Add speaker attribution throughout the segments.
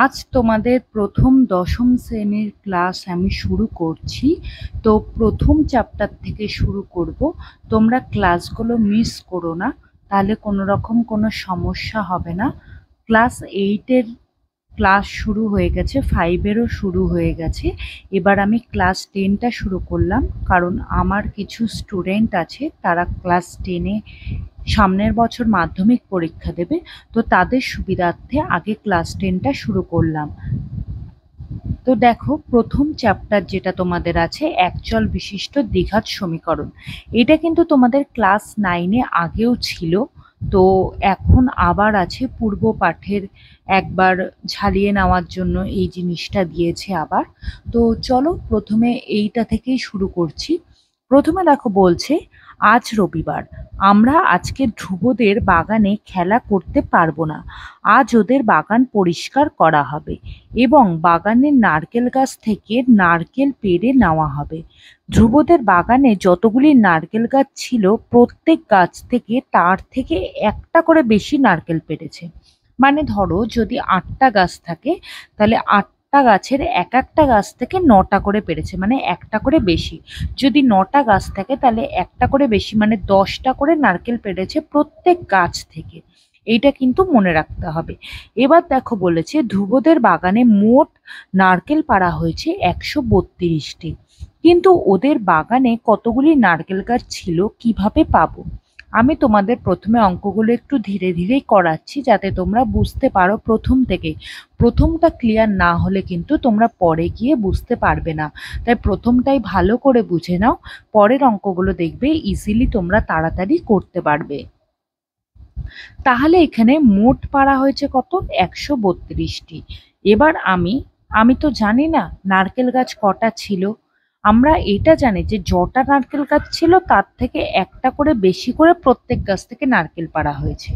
Speaker 1: আজ তোমাদের প্রথম দশম শ্রেণীর ক্লাস আমি শুরু করছি। তো প্রথম চ্যাপ্টার থেকে শুরু করব। তোমরা ক্লাসগুলো মিস করো না, তাহলে কোনো রকম কোনো সমস্যা হবে না। ক্লাস এইটের ক্লাস শুরু হয়ে গেছে, ফাইভেরও শুরু হয়ে গেছে। এবার আমি ক্লাস টেনটা শুরু করলাম, কারণ আমার কিছু স্টুডেন্ট আছে তারা ক্লাস টেনে সামনের বছর মাধ্যমিক পরীক্ষা দেবে। তো তাদের সুবিধার্থে আগে ক্লাস টেনটা শুরু করলাম। তো দেখো, প্রথম চ্যাপ্টার যেটা তোমাদের আছে একচল বিশিষ্ট দ্বিঘাত সমীকরণ। এটা কিন্তু তোমাদের ক্লাস নাইনে আগেও ছিল, তো এখন আবার আছে। পূর্ব পাঠের একবার ঝালিয়ে নেওয়ার জন্য এই জিনিসটা দিয়েছে আবার। তো চলো প্রথমে এইটা থেকেই শুরু করছি। প্রথমে দেখো বলছে, আজ রবিবার, আমরা আজকে ধ্রুবদের বাগানে খেলা করতে পারবো না। আজ ওদের বাগান পরিষ্কার করা হবে এবং বাগানের নারকেল গাছ থেকে নারকেল পেড়ে নেওয়া হবে। ধ্রুবদের বাগানে যতগুলি নারকেল গাছ ছিল প্রত্যেক গাছ থেকে তার থেকে একটা করে বেশি নারকেল পেড়েছে। মানে ধরো যদি ৮টা গাছ থাকে, তাহলে ৮টা গাছের এক একটা গাছ থেকে ৯টা করে পেড়েছে, মানে একটা করে বেশি। যদি ৯টা গাছ থাকে তাহলে একটা করে বেশি, মানে ১০টা করে নারকেল পেড়েছে প্রত্যেক গাছ থেকে। এইটা কিন্তু মনে রাখতে হবে। এবার দেখো বলেছে, ধ্রুবদের বাগানে মোট নারকেল পাড়া হয়েছে ১৩২টি, কিন্তু ওদের বাগানে কতগুলি নারকেল গাছ ছিল কিভাবে পাবো? আমি তোমাদের প্রথমে অঙ্কগুলো একটু ধীরে ধীরেই করাচ্ছি যাতে তোমরা বুঝতে পারো প্রথম থেকে। প্রথমটা ক্লিয়ার না হলে কিন্তু তোমরা পরে গিয়ে বুঝতে পারবে না। তাই প্রথমটাই ভালো করে বুঝে নাও, পরের অঙ্কগুলো দেখবে ইজিলি তোমরা তাড়াতাড়ি করতে পারবে। তাহলে এখানে মোট পাড়া হয়েছে কত? ১৩২টি। এবার আমি তো জানি না নারকেল গাছ কটা ছিল। আমরা এটা জানি যে যটা নারকেল গাছ ছিল তার থেকে একটা করে বেশি করে প্রত্যেক গাছ থেকে নারকেল পাড়া হয়েছে।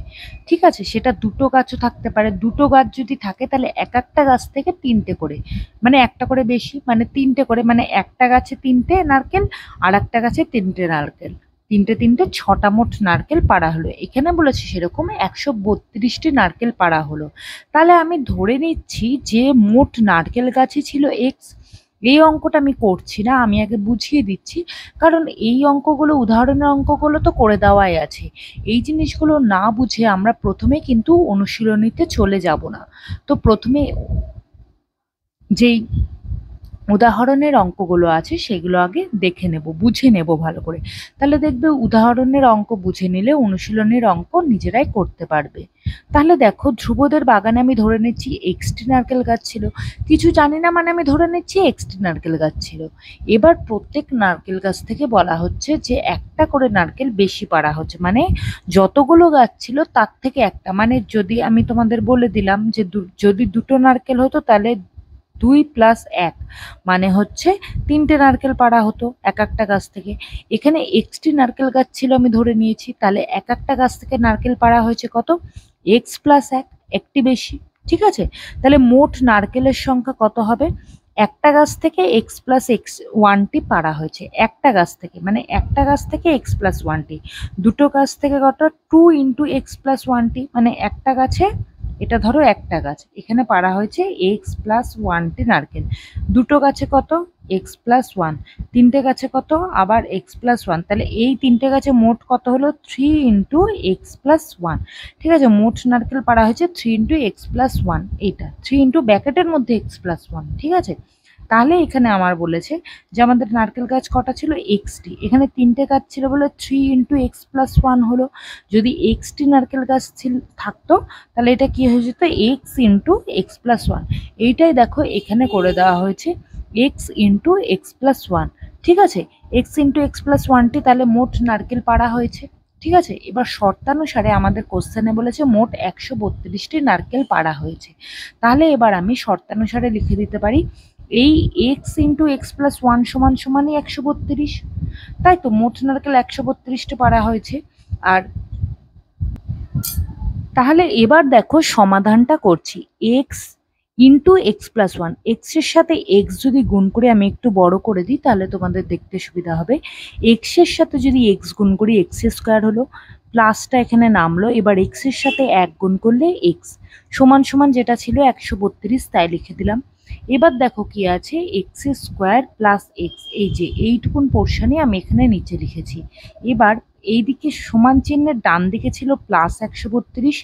Speaker 1: ঠিক আছে, সেটা দুটো গাছও থাকতে পারে। দুটো গাছ যদি থাকে তাহলে এক একটা গাছ থেকে তিনটে করে, মানে একটা করে বেশি মানে তিনটে করে, মানে একটা গাছে তিনটে নারকেল আর একটা গাছে তিনটে নারকেল, তিনটে তিনটে ছটা মোট নারকেল পাড়া হলো। এখানে বলেছে সেরকম ১৩২টি নারকেল পাড়া হলো। তাহলে আমি ধরে নিচ্ছি যে মোট নারকেল গাছই ছিল এক্স। এই অঙ্কটা আমি করছি না, আমি আগে বুঝিয়ে দিচ্ছি, কারণ এই অঙ্কগুলো উদাহরণের অঙ্কগুলো তো করে দেওয়াই আছে। এই জিনিসগুলো না বুঝে আমরা প্রথমে কিন্তু অনুশীলনীতে চলে যাব না। তো প্রথমে যেই উদাহরণের অঙ্কগুলো আছে সেগুলো আগে দেখে নেব, বুঝে নেব ভালো করে। তাহলে দেখবে উদাহরণের অঙ্ক বুঝে নিলে অনুশীলনের অঙ্ক নিজেরাই করতে পারবে। তাহলে দেখো, ধ্রুবদের বাগানে আমি ধরে নিচ্ছি এক্সটি নারকেল গাছ ছিল। কিছু জানি না মানে আমি ধরে নিচ্ছি এক্সটি নারকেল গাছ ছিল। এবার প্রত্যেক নারকেল গাছ থেকে বলা হচ্ছে যে একটা করে নারকেল বেশি পাড়া হচ্ছে, মানে যতগুলো গাছ ছিল তার থেকে একটা। মানে যদি আমি তোমাদের বলে দিলাম যে যদি দুটো নারকেল হতো তাহলে ২ + ১ মানে হচ্ছে ৩টে নারকেল পাড়া হতো এক একটা গাছ থেকে। এখানে এক্সটি নারকেল গাছ ছিল আমি ধরে নিয়েছি, তাহলে এক একটা গাছ থেকে নারকেল পাড়া হয়েছে কত? এক্স + ১, একটি বেশি। ঠিক আছে, তাহলে মোট নারকেলের সংখ্যা কত হবে? একটা গাছ থেকে এক্স প্লাস এক্স 1টি পাড়া হয়েছে, একটা গাছ থেকে, মানে একটা গাছ থেকে এক্স প্লাস 1টি। দুটো গাছ থেকে কত? 2 × এক্স প্লাস 1টি, মানে একটা গাছে, এটা ধরো একটা গাছ, এখানে পাড়া হয়েছে এক্স প্লাস 1টি নারকেল। দুটো গাছে কত? X plus 1। তিনটে গাছে কত? আবার এক্স প্লাস 1। তাহলে এই তিনটে গাছে মোট কত হলো? 3 × এক্স প্লাস 1। ঠিক আছে, মোট নারকেল পাড়া হয়েছে 3 × এক্স প্লাস 1। এইটা 3 ব্র্যাকেটের মধ্যে এক্স প্লাস 1। ঠিক আছে, তাহলে এখানে আমার বলেছে যে আমাদের নারকেল গাছ কটা ছিল? এক্সটি। এখানে তিনটে গাছ ছিল বলে 3 × এক্স প্লাস 1 হলো। যদি এক্সটি নারকেল গাছ থাকতো তাহলে এটা কি হয়ে যেত? X × x plus 1। এইটাই দেখো এখানে করে দেওয়া হয়েছে এক্স × এক্স প্লাস 1। ঠিক আছে, এক্স × এক্স প্লাস 1টি তাহলে মোট নারকেল পাড়া হয়েছে। ঠিক আছে, এবার শর্তানুসারে আমাদের কোশ্চেনে বলেছে মোট ১৩২টি নারকেল পাড়া হয়েছে। তাহলে এবার আমি শর্তানুসারে লিখে দিতে পারি এই এক্স × এক্স প্লাস 1 সমানই ১৩২। তাই তো, মোট নারকেল ১৩২টি পাড়া হয়েছে। আর তাহলে এবার দেখো সমাধানটা করছি। এক্স × এক্স প্লাস 1, এক্সের সাথে এক্স যদি গুণ করে আমি একটু বড় করে দিই তাহলে তোমাদের দেখতে সুবিধা হবে। এক্সের সাথে যদি এক্স গুণ করি এক্স স্কোয়ার হলো, প্লাসটা এখানে নামলো। এবার এক্স এর সাথে 1 গুণ করলে এক্স সমান সমান যেটা ছিল 132 তাই লিখে দিলাম। এবার দেখো কি আছে, এক্স স্কোয়ার প্লাস এক্স, এই যে এইটুকুন পোর্শনই আমি এখানে নিচে লিখেছি। এবার এইদিকে সমান চিহ্নের ডান দিকে ছিল প্লাস 132,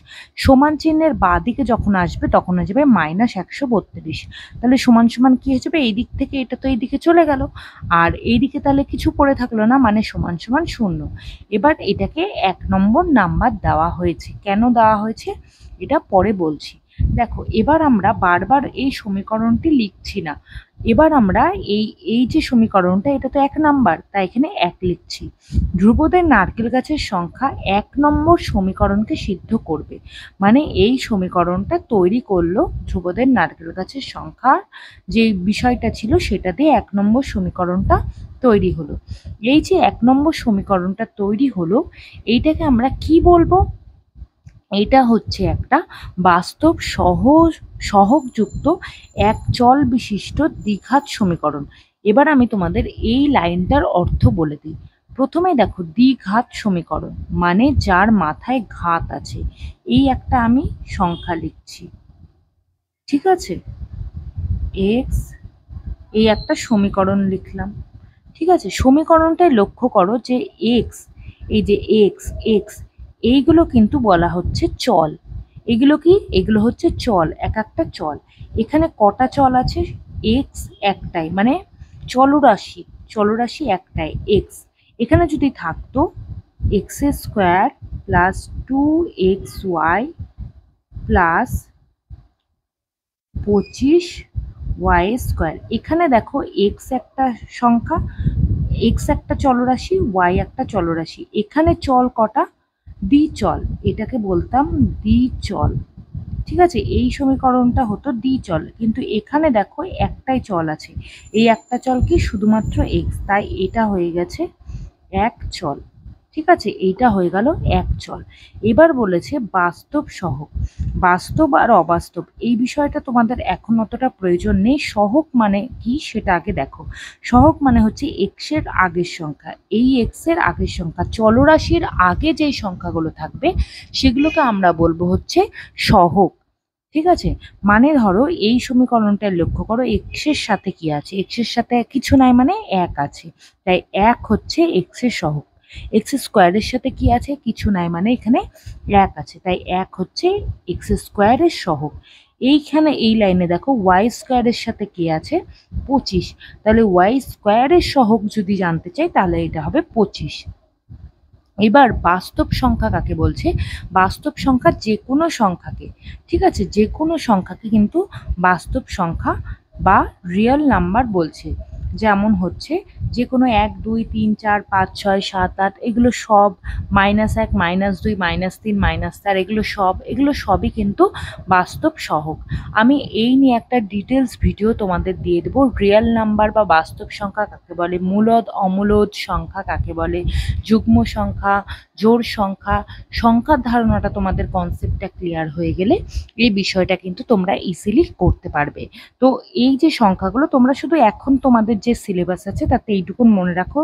Speaker 1: সমান চিহ্নের বাঁ দিকে যখন আসবে তখন হয়ে যাবে মাইনাস 132। তাহলে সমান সমান কি হয়ে যাবে, এই দিক থেকে এটা তো এইদিকে চলে গেল, আর এইদিকে তাহলে কিছু পড়ে থাকলো না, মানে সমান সমান 0। এবার এটাকে 1 নম্বর নাম্বার দেওয়া হয়েছে। কেন দেওয়া হয়েছে এটা পরে বলছি। দেখো এবার আমরা বারবার এই সমীকরণটি লিখছি না, এবার আমরা এই যে সমীকরণটা এটা তো 1 নাম্বার, তাই এখানে 1 লিখছি। ধ্রুবদের নারকেল গাছের সংখ্যা 1 নম্বর সমীকরণকে সিদ্ধ করবে, মানে এই সমীকরণটা তৈরি করলো ধ্রুবদের নারকেল গাছের সংখ্যা যে বিষয়টা ছিল সেটা দিয়ে 1 নম্বর সমীকরণটা তৈরি হলো। এই যে 1 নম্বর সমীকরণটা তৈরি হলো, এইটাকে আমরা কি বলবো, এটা হচ্ছে একটা বাস্তব সহগযুক্ত এক চল বিশিষ্ট দ্বিঘাত সমীকরণ। এবার আমি তোমাদের এই লাইনটার অর্থ বলে দিই। প্রথমে দেখো, দ্বিঘাত সমীকরণ মানে যার মাথায় ঘাত আছে। এই একটা আমি সংখ্যা লিখছি, ঠিক আছে, এক্স, এই একটা সমীকরণ লিখলাম, ঠিক আছে। সমীকরণটায় লক্ষ্য করো যে এক্স, এই যে এক্স এক্স এইগুলো কিন্তু বলা হচ্ছে চল। এগুলো কি, এগুলো হচ্ছে চল, এক একটা চল। এখানে কটা চল আছে, এক্স একটাই, মানে চলরাশি, চলরাশি একটাই এক্স। এখানে যদি থাকতো x square plus 2xy plus 25 y square, এখানে দেখো এক্স একটা সংখ্যা, এক্স একটা চলরাশি, ওয়াই একটা চলরাশি, এখানে চল কটা, দ্বিচল, এটাকে বলতাম দ্বিচল, ঠিক আছে। এই সমীকরণটা হতো দ্বিচল, কিন্তু এখানে দেখো একটাই চল আছে, এই একটা চল কি শুধুমাত্র এক্স, তাই এটা হয়ে গেছে এক চল, ঠিক আছে, এইটা হয়ে গেল এক চল। এবার বলেছে বাস্তব সহগ। বাস্তব আর অবাস্তব এই বিষয়টা তোমাদের এখন অতটা প্রয়োজন নেই। সহগ মানে কি সেটা আগে দেখো। সহগ মানে হচ্ছে এক্স এর আগের সংখ্যা, এই এক্স এর আগের সংখ্যা, চলরাশির আগে যেই সংখ্যাগুলো থাকবে সেগুলোকে আমরা বলবো হচ্ছে সহগ, ঠিক আছে। মানে ধরো এই সমীকরণটায় লক্ষ্য করো, এক্স এর সাথে কি আছে, এক্স এর সাথে কিছু নাই মানে 1 আছে, তাই 1 হচ্ছে এক্স এর সহগ। এক্স স্কোয়ারের সাথে কি আছে, কিছু নাই মানে এখানে 1 আছে, তাই 1 হচ্ছে এক্স স্কোয়ারের সহগ। এইখানে এই লাইনে দেখো ওয়াই স্কোয়ারের সাথে কি আছে, 25, তাহলে ওয়াই স্কোয়ারের সহগ যদি জানতে চাই তাহলে এটা হবে 25। এবার বাস্তব সংখ্যা কাকে বলছে, বাস্তব সংখ্যা যে কোনো সংখ্যাকে, ঠিক আছে, যে কোনো সংখ্যাকে কিন্তু বাস্তব সংখ্যা বা রিয়েল নাম্বার বলছে। যেমন হচ্ছে যে কোনো 1 2 3 4 5 6 7 8 এগুলো সব, -1 -2 -3 -4 এগুলো সবই কিন্তু বাস্তব সহগ। আমি এই নিয়ে একটা ডিটেলস ভিডিও তোমাদের দিয়ে দেবো, রিয়েল নাম্বার বা বাস্তব সংখ্যা কাকে বলে, মূলদ অমূলদ সংখ্যা কাকে বলে, যুগ্ম সংখ্যা, জোড় সংখ্যা, সংখ্যার ধারণাটা তোমাদের কনসেপ্টটা ক্লিয়ার হয়ে গেলে এই বিষয়টা কিন্তু তোমরা ইজিলি করতে পারবে। তো এই যে সংখ্যাগুলো তোমরা শুধু এখন তোমাদের যে সিলেবাস আছে তাতে এইটুকুন মনে রাখো,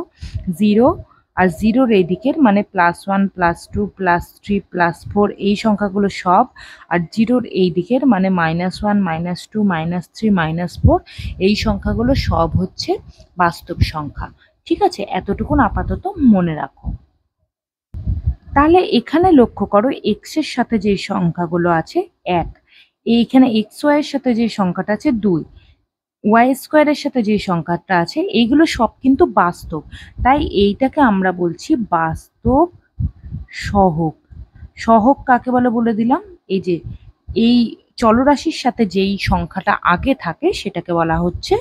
Speaker 1: 0 আর 0-র এই দিকের মানে +1 +2 +3 +4 এই সংখ্যাগুলো সব, আর 0-র এই দিকের মানে -1 -2 -3 -4 এই সংখ্যাগুলো সব হচ্ছে বাস্তব সংখ্যা, ঠিক আছে। এতটুকুন আপাতত মনে রাখো। তাহলে এখানে লক্ষ্য করো এক্স এর সাথে যে সংখ্যাগুলো আছে 1, এইখানে এক্স ওয়াই এর সাথে যে সংখ্যাটা আছে 2, ওয়াই স্কোয়ারের সাথে যে সংখ্যাটা আছে এইগুলো সব কিন্তু বাস্তব, তাই এইটাকে আমরা বলছি বাস্তব সহগ। সহগ কাকে বলে বলে দিলাম, এই যে এই চলরাশির সাথে যেই সংখ্যাটা আগে থাকে সেটাকে বলা হচ্ছে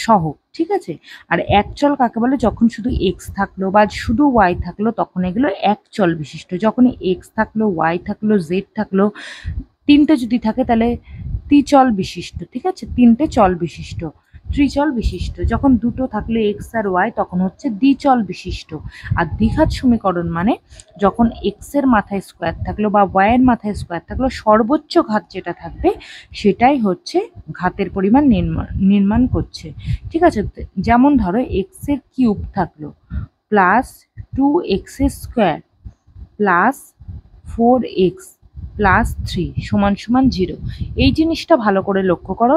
Speaker 1: সহগ, ঠিক আছে। আর এক চল কাকে বলে, যখন শুধু এক্স থাকলো বা শুধু ওয়াই থাকলো তখন এগুলো এক চল বিশিষ্ট, যখন এক্স থাকলো ওয়াই থাকলো জেড থাকলো, তিনটে যদি থাকে তাহলে ত্রিচল বিশিষ্ট, ঠিক আছে, তিনটে চল বিশিষ্ট, ত্রিচল বিশিষ্ট। যখন দুটো থাকলে এক্স আর ওয়াই তখন হচ্ছে দ্বিচল বিশিষ্ট। আর দ্বিঘাত সমীকরণ মানে যখন এক্স এর মাথায় স্কোয়ার থাকলো বা ওয়াই এর মাথায় স্কোয়ার থাকলো, সর্বোচ্চ ঘাত যেটা থাকবে সেটাই হচ্ছে ঘাতের পরিমাণ নির্মাণ করছে, ঠিক আছে। যেমন ধরো এক্স এর কিউব থাকলো +2x² প্লাস 4x প্লাস 3 সমান সমান 0। এই জিনিসটা ভালো করে লক্ষ্য করো।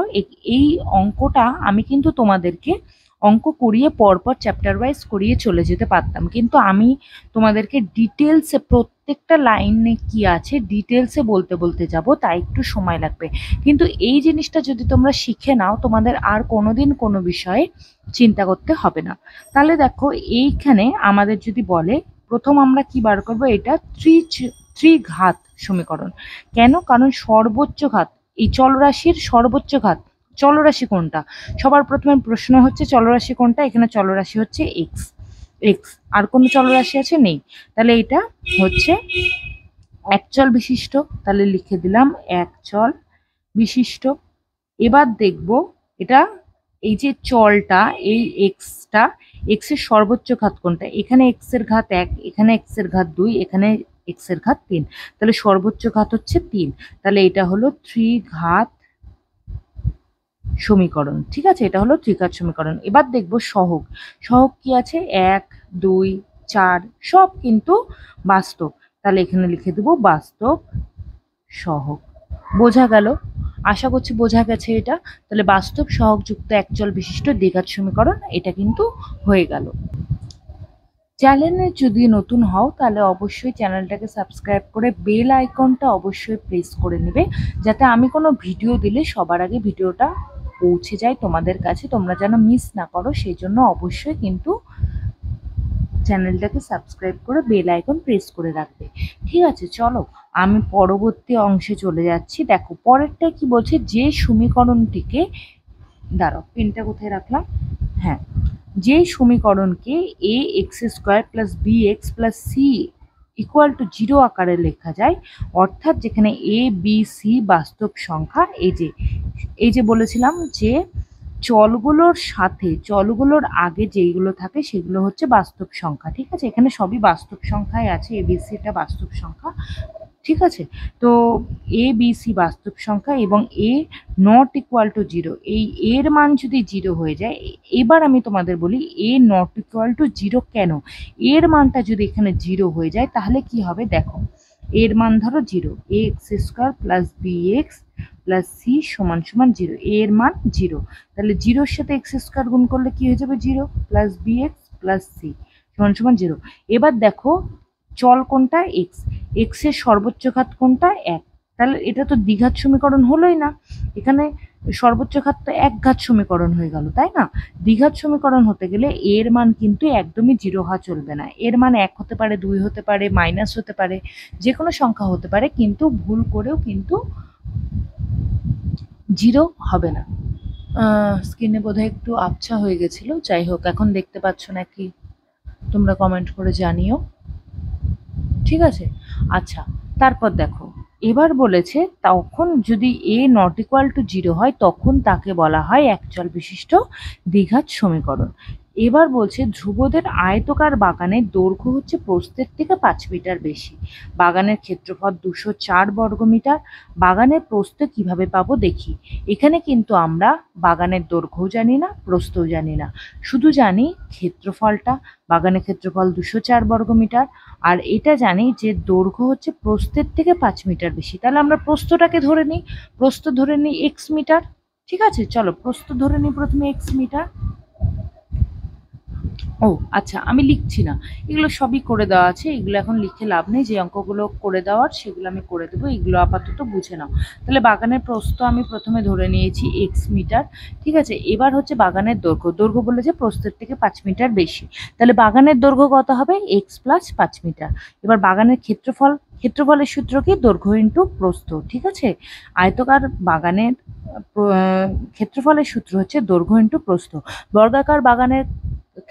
Speaker 1: এই অঙ্কটা আমি কিন্তু তোমাদেরকে অঙ্ক করিয়ে পরপর চ্যাপ্টার ওয়াইজ করিয়ে চলে যেতে পারতাম, কিন্তু আমি তোমাদেরকে ডিটেলসে প্রত্যেকটা লাইনে কি আছে ডিটেলসে বলতে বলতে যাব, তাই একটু সময় লাগবে। কিন্তু এই জিনিসটা যদি তোমরা শিখে নাও, তোমাদের আর কোনোদিন কোনো বিষয়ে চিন্তা করতে হবে না। তাহলে দেখো এইখানে আমাদের যদি বলে প্রথম আমরা কি বার করবো, এটা ত্রিঘাত সমীকরণ। কেন? কারণ সর্বোচ্চ ঘাত, এই চলরাশির সর্বোচ্চ ঘাত চলরাশি কোনটা, সবার প্রথমে প্রশ্ন হচ্ছে চলরাশি কোনটা। এখানে চলরাশি হচ্ছে এক্স। এক্স আর কোনো চলরাশি আছে? নেই। তাহলে এটা হচ্ছে এক চল বিশিষ্ট, তাহলে লিখে দিলাম এক চল বিশিষ্ট। এবার দেখব এটা এই যে চলটা, এই এক্সটা, এক্স এর সর্বোচ্চ ঘাত কোনটা। এখানে এক্স এর ঘাত 1, এখানে এক্স এর ঘাত 2, এখানে এক্স এর ঘাত 3, তাহলে সর্বোচ্চ ঘাত হচ্ছে 3। তাহলে এটা হলো ত্রিঘাত সমীকরণ। ঠিক আছে, এটা হলো ত্রিঘাত সমীকরণ। এবার দেখব সহগ। সহগ কি আছে? 1, 2, 4 সব কিন্তু বাস্তব, তাহলে এখানে লিখে দেব বাস্তব সহগ। বোঝা গেল? আশা করছি বোঝা গেছে এটা। তাহলে বাস্তব সহগযুক্ত একচল বিশিষ্ট দ্বিঘাত সমীকরণ, এটা কিন্তু হয়ে গেল। চ্যানেলে যদি নতুন হও তাহলে অবশ্যই চ্যানেলটাকে সাবস্ক্রাইব করে বেল আইকনটা অবশ্যই প্রেস করে নেবে, যাতে আমি কোনো ভিডিও দিলে সবার আগে ভিডিওটা পৌঁছে যায় তোমাদের কাছে, তোমরা যেন মিস না করো। সেই জন্য অবশ্যই কিন্তু চ্যানেলটাকে সাবস্ক্রাইব করে বেল আইকন প্রেস করে রাখবে। ঠিক আছে, চলো আমি পরবর্তী অংশে চলে যাচ্ছি। দেখো পরেরটা কি বলছে, যে সমীকরণটিকে, দাঁড়াও পেনটা কোথায় রাখলাম, হ্যাঁ, যে সমীকরণকে a x square plus b x plus c equal to 0 আকারে লেখা যায়, অর্থাৎ যেখানে এ বি সি বাস্তব সংখ্যা। এই যে বলেছিলাম যে চলগুলোর সাথে চলগুলোর আগে যেইগুলো থাকে সেগুলো হচ্ছে বাস্তব সংখ্যা। ঠিক আছে, এখানে সবই বাস্তব সংখ্যাই আছে, এবিসিটা বাস্তব সংখ্যা। ঠিক আছে, তো এ বি সি বাস্তব সংখ্যা এবং এ নট ইকুয়াল টু 0, এই এর মান যদি 0 হয়ে যায়, এবার আমি তোমাদের বলি এ নট ইকুয়াল টু 0 কেন। এর মানটা যদি এখানে 0 হয়ে যায় তাহলে কি হবে দেখো, এর মান ধরো 0, a x square plus b x plus c সমান সমান 0, এর মান 0, তাহলে 0-র সাথে এক্স স্কোয়ার গুণ করলে কি হয়ে যাবে 0 plus b x plus c সমান সমান 0। এবার দেখো চল কোনটা? এক্স। এক্স এর সর্বোচ্চ ঘাত কোনটা? 1, তাহলে এটা তো দ্বিঘাত সমীকরণ হলোই না, এখানে সর্বোচ্চ ঘাত তো এক ঘাত সমীকরণ হয়ে গেল, তাই না? দ্বিঘাত সমীকরণ হতে গেলে এর মান কিন্তু একদমই 0 হওয়া চলবে না। এর মান 1 হতে পারে, 2 হতে পারে, মাইনাস হতে পারে, যে কোনো সংখ্যা হতে পারে, কিন্তু ভুল করেও কিন্তু 0 হবে না। স্ক্রিনে বোধহয় একটু আবছা হয়ে গেছিল, যাই হোক এখন দেখতে পাচ্ছ নাকি তোমরা কমেন্ট করে জানিও। ঠিক আছে, আচ্ছা তারপর দেখো এবার বলেছে তখন যদি এ নট ইকুয়াল টু 0 হয় তখন তাকে বলা হয় একচল বিশিষ্ট দ্বিঘাত সমীকরণ। এবার বলছে ধ্রুবদের আয়তকার বাগানের দৈর্ঘ্য হচ্ছে প্রস্থের থেকে 5 মিটার বেশি, বাগানের ক্ষেত্রফল 204 বর্গমিটার, বাগানের প্রস্থ কিভাবে পাবো দেখি। এখানে কিন্তু আমরা বাগানের দৈর্ঘ্যও জানি না, প্রস্থও জানি না, শুধু জানি ক্ষেত্রফলটা, বাগানের ক্ষেত্রফল 204 বর্গমিটার, আর এটা জানি যে দৈর্ঘ্য হচ্ছে প্রস্থের থেকে 5 মিটার বেশি। তাহলে আমরা প্রস্থটাকে ধরে নিই, প্রস্থ ধরে নিই এক্স মিটার। ঠিক আছে, চলো প্রস্থ ধরে নিই প্রথমে এক্স মিটার। ও আচ্ছা, আমি লিখছি না, এগুলো সবই করে দেওয়া আছে, এগুলো এখন লিখে লাভ নেই, যে অঙ্কগুলো করে দেওয়ার সেগুলো আমি করে দেবো, এগুলো আপাতত বুঝে নাও। তাহলে বাগানের প্রস্থ আমি প্রথমে ধরে নিয়েছি এক্স মিটার। ঠিক আছে, এবার হচ্ছে বাগানের দৈর্ঘ্য, দৈর্ঘ্য বলে যে প্রস্থের থেকে 5 মিটার বেশি, তাহলে বাগানের দৈর্ঘ্য কত হবে? X plus 5 metre. এবার বাগানের ক্ষেত্রফল, ক্ষেত্রফলের সূত্র কি? দৈর্ঘ্য ইন্টু প্রস্থ। ঠিক আছে, আয়তকার বাগানের ক্ষেত্রফলের সূত্র হচ্ছে দৈর্ঘ্য ইন্টু প্রস্থ। বর্গাকার বাগানের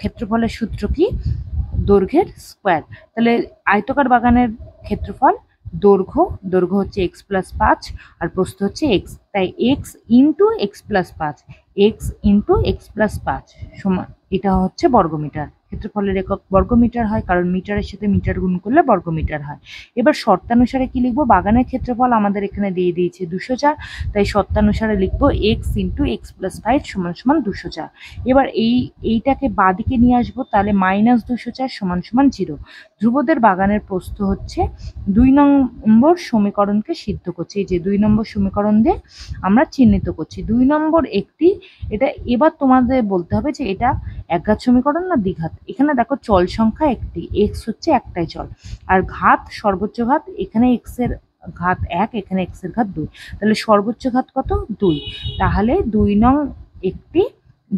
Speaker 1: ক্ষেত্রফলের সূত্র কি? দৈর্ঘ্যের স্কোয়ার। তাহলে আয়তকার বাগানের ক্ষেত্রফল দৈর্ঘ্য, দৈর্ঘ্য হচ্ছে এক্স প্লাস 5 আর প্রস্থ হচ্ছে এক্স, তাই x into x plus 5, x into x plus 5 সমান, এটা হচ্ছে বর্গমিটার ক্ষেত্রফলের একক বর্গমিটার হয়, কারণ মিটারের সাথে মিটার গুণ করলে বর্গমিটার হয়। এবার শর্তানুসারে কি লিখবো, বাগানের ক্ষেত্রফল আমাদের এখানে দিয়ে দিয়েছে 204, তাই শর্তানুসারে লিখবো x ইন্টু এক্স প্লাস 5 সমান সমান 204। এবার এইটাকে বাদিকে নিয়ে আসবো, তাহলে -204 সমান সমান 0। ধ্রুবদের বাগানের প্রস্থ হচ্ছে 2 নম্বর সমীকরণকে সিদ্ধ করছে। এই যে 2 নম্বর সমীকরণ দিয়ে আমরা চিহ্নিত করছি 2 নম্বর একটি। এটা এবার তোমাদের বলতে হবে যে এটা একঘাত সমীকরণ না দ্বিঘাত। এখানে দেখো চল সংখ্যা একটি, এক্স হচ্ছে একটাই চল, আর ঘাত সর্বোচ্চ ঘাত, এখানে এক্স এর ঘাত 1, এখানে এক্স এর ঘাত 2, তাহলে সর্বোচ্চ ঘাত কত 2। তাহলে 2 নং একটি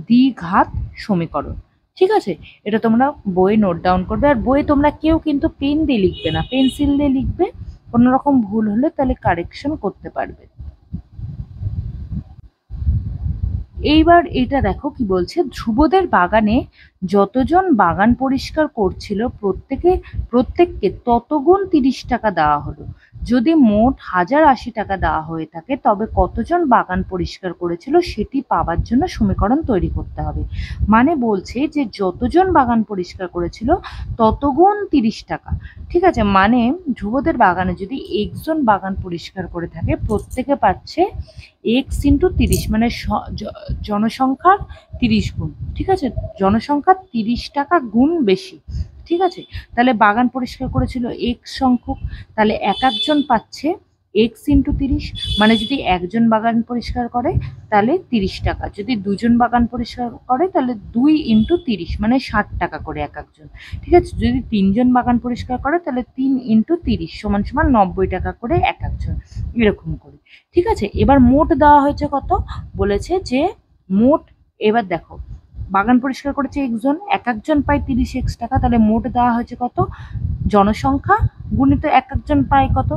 Speaker 1: দ্বিঘাত সমীকরণ। ঠিক আছে, এটা তোমরা বইয়ে নোট ডাউন করবে। আর বইয়ে তোমরা কেউ কিন্তু পেন দিয়ে লিখবে না, পেন্সিল দিয়ে লিখবে। কোনো রকম ভুল হলে তাহলে কারেকশন করতে পারবে। এইবার এটা দেখো কি বলছে, ধ্রুবদের বাগানে যতজন বাগান পরিষ্কার করছিল প্রত্যেককে ততগুণ 30 টাকা দেওয়া হলো। যদি মোট 1080 টাকা দেওয়া হয়ে থাকে তবে কতজন বাগান পরিষ্কার করেছিল সেটি পাওয়ার জন্য সমীকরণ তৈরি করতে হবে। মানে বলছে যে যতজন বাগান পরিষ্কার করেছিল ততগুণ 30 টাকা। ঠিক আছে, মানে ধ্রুবদের বাগানে যদি একজন বাগান পরিষ্কার করে থাকে প্রত্যেকে পাচ্ছে এক্স ইন্টু 30, মানে জনসংখ্যার 30 গুণ। ঠিক আছে, জনসংখ্যার 30 টাকা গুণ বেশি। ঠিক আছে, তাহলে বাগান পরিষ্কার করেছিল এক্স সংখ্যক, তাহলে এক একজন পাচ্ছে এক্স ইন্টু 30, মানে যদি একজন বাগান পরিষ্কার করে তাহলে 30 টাকা, যদি দুজন বাগান পরিষ্কার করে তাহলে 2 ইন্টু 30, মানে 60 টাকা করে এক একজন। ঠিক আছে, যদি 3জন বাগান পরিষ্কার করে তাহলে 3 ইন্টু 30 সমান সমান 90 টাকা করে এক একজন, এরকম করে। ঠিক আছে, এবার মোট দেওয়া হয়েছে কত, বলেছে যে মোট, এবার দেখো বাগান পরিষ্কার করেছে একজন, এক একজন পায় 30x টাকা, তাহলে মোট দেওয়া হয়েছে কত, জনসংখ্যা গুণিত এক একজন পায় কত,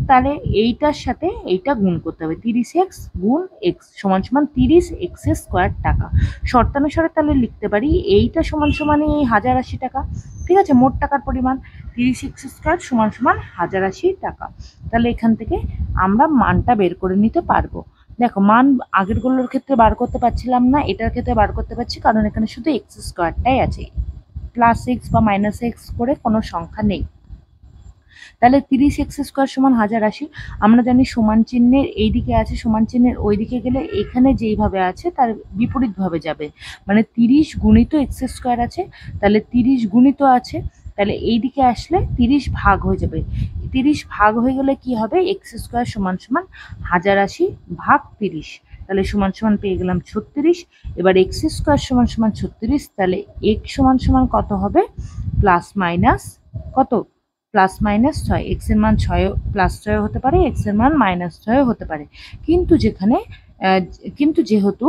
Speaker 1: তাহলে এইটার সাথে এইটা গুণ করতে হবে, 30x গুণ x সমান সমান 30x স্কোয়ার টাকা। শর্তানুসারে তাহলে লিখতে পারি এইটা সমান সমান এই 1080 টাকা। ঠিক আছে, মোট টাকার পরিমাণ 30x স্কোয়ার সমান সমান 1080 টাকা। তাহলে এখান থেকে আমরা মানটা বের করে নিতে পারবো। দেখো মান আগেরগুলোর ক্ষেত্রে বার করতে পারছিলাম না, এটার ক্ষেত্রে বার করতে পারছি, কারণ এখানে শুধু এক্স স্কোয়ারটাই আছে, প্লাস এক্স বা মাইনাস এক্স করে কোনো সংখ্যা নেই। তাহলে 30x স্কোয়ার সমান 1080। আমরা জানি সমান চিহ্নের এই দিকে আছে, সমান চিহ্নের ওই দিকে গেলে এখানে যেইভাবে আছে তার বিপরীতভাবে যাবে, মানে 30 গুণিত এক্স স্কোয়ার আছে, তাহলে 30 গুণিত আছে, তাহলে এই দিকে আসলে 30 ভাগ হয়ে যাবে। 30 ভাগ হয়ে গেলে কি হবে, এক্স স্কোয়ার সমান সমান 1080 ভাগ 30, তাহলে সমান সমান পেয়ে গেলাম 36। এবার এক্স স্কোয়ার সমান সমান 36, তাহলে এক্স সমান সমান কত হবে, প্লাস মাইনাস কত, প্লাস মাইনাস 6। এক্স এর মান 6 প্লাস 6 হতে পারে, এক্স এর মান মাইনাস 6 হতে পারে, কিন্তু যেহেতু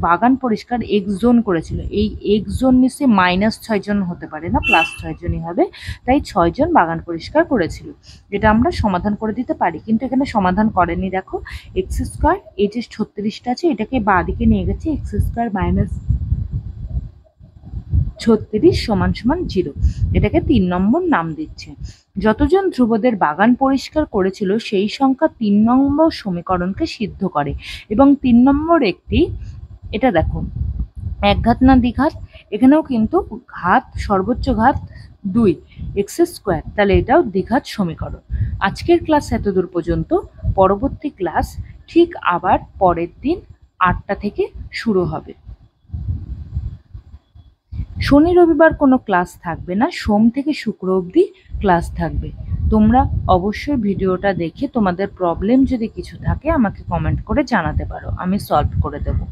Speaker 1: বাগান পরিষ্কার এক্স জন করেছিল, এই এক্স জন নিশ্চয়ই -6 জন হতে পারে না, +6 জনই হবে, তাই 6 জন বাগান পরিষ্কার করেছিল। এটা আমরা সমাধান করে দিতে পারি, কিন্তু এখানে সমাধান করেনি। দেখো এক্স স্কোয়ার, এই যে 36টা আছে এটাকে বাঁ দিকে নিয়ে গেছে, এক্স স্কোয়ার মাইনাস 36 সমান সমান 0, এটাকে 3 নম্বর নাম দিচ্ছে। যতজন ধ্রুবদের বাগান পরিষ্কার করেছিল সেই সংখ্যা 3 নম্বর সমীকরণকে সিদ্ধ করে, এবং 3 নম্বর একটি, এটা দেখো একঘাত না দ্বিঘাত, এখানেও কিন্তু ঘাত সর্বোচ্চ ঘাত 2 এক্স স্কোয়ার, তাহলে এটাও দ্বিঘাত সমীকরণ। আজকের ক্লাস এতদূর পর্যন্ত, পরবর্তী ক্লাস ঠিক আবার পরের দিন 8টা থেকে শুরু হবে। শনি রবিবার কোনো ক্লাস থাকবে না, সোম থেকে শুক্র অবধি ক্লাস থাকবে। তোমরা অবশ্যই ভিডিওটা দেখে তোমাদের প্রবলেম যদি কিছু থাকে আমাকে কমেন্ট করে জানাতে পারো, আমি সলভ করে দেবো।